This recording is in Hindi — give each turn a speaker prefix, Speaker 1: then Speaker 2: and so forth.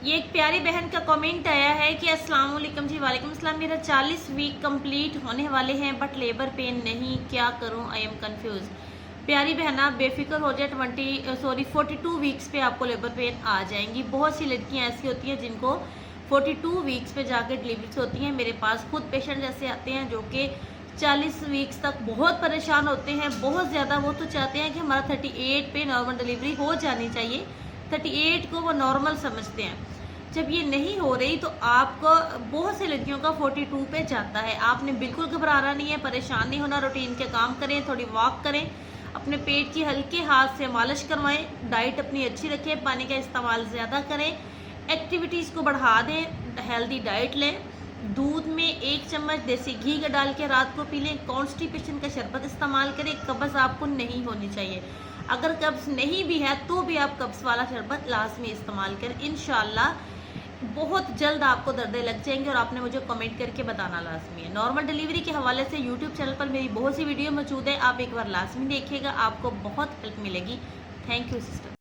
Speaker 1: ये एक प्यारी बहन का कमेंट आया है कि अस्सलाम वालेकुम जी। वालेकुम अस्सलाम। मेरा 40 वीक कंप्लीट होने वाले हैं बट लेबर पेन नहीं, क्या करूं? I am confuse. प्यारी बहन आप बेफिक्र हो जाए, 42 वीक्स पे आपको लेबर पेन आ जाएंगी। बहुत सी लड़कियां ऐसी होती हैं जिनको 42 वीक्स पे जाकर डिलीवरीज होती हैं। मेरे पास खुद पेशेंट जैसे आते हैं जो कि 40 वीक्स तक बहुत परेशान होते हैं, बहुत ज़्यादा। वो तो चाहते हैं कि हमारा 38 पे नॉर्मल डिलीवरी हो जानी चाहिए, 38 को वो नॉर्मल समझते हैं। जब ये नहीं हो रही तो आपको, बहुत सी लड़कियों का 42 पे जाता है। आपने बिल्कुल घबराना नहीं है, परेशान नहीं होना। रूटीन के काम करें, थोड़ी वॉक करें, अपने पेट की हल्के हाथ से मालिश करवाएं, डाइट अपनी अच्छी रखें, पानी का इस्तेमाल ज़्यादा करें, एक्टिविटीज़ को बढ़ा दें, हेल्दी डाइट लें, दूध में 1 चम्मच देसी घी का डाल के रात को पी लें, कॉन्स्टिपेशन का शरबत इस्तेमाल करें। कब्ज़ आपको नहीं होनी चाहिए। अगर कब्ज़ नहीं भी है तो भी आप कब्ज़ वाला शरबत लाजमी इस्तेमाल करें। इंशाल्लाह बहुत जल्द आपको दर्दें लग जाएंगी और आपने मुझे कमेंट करके बताना लाजमी है। नॉर्मल डिलीवरी के हवाले से यूट्यूब चैनल पर मेरी बहुत सी वीडियो मौजूद है, आप एक बार लाजमी देखिएगा, आपको बहुत हेल्प मिलेगी। Thank you sister.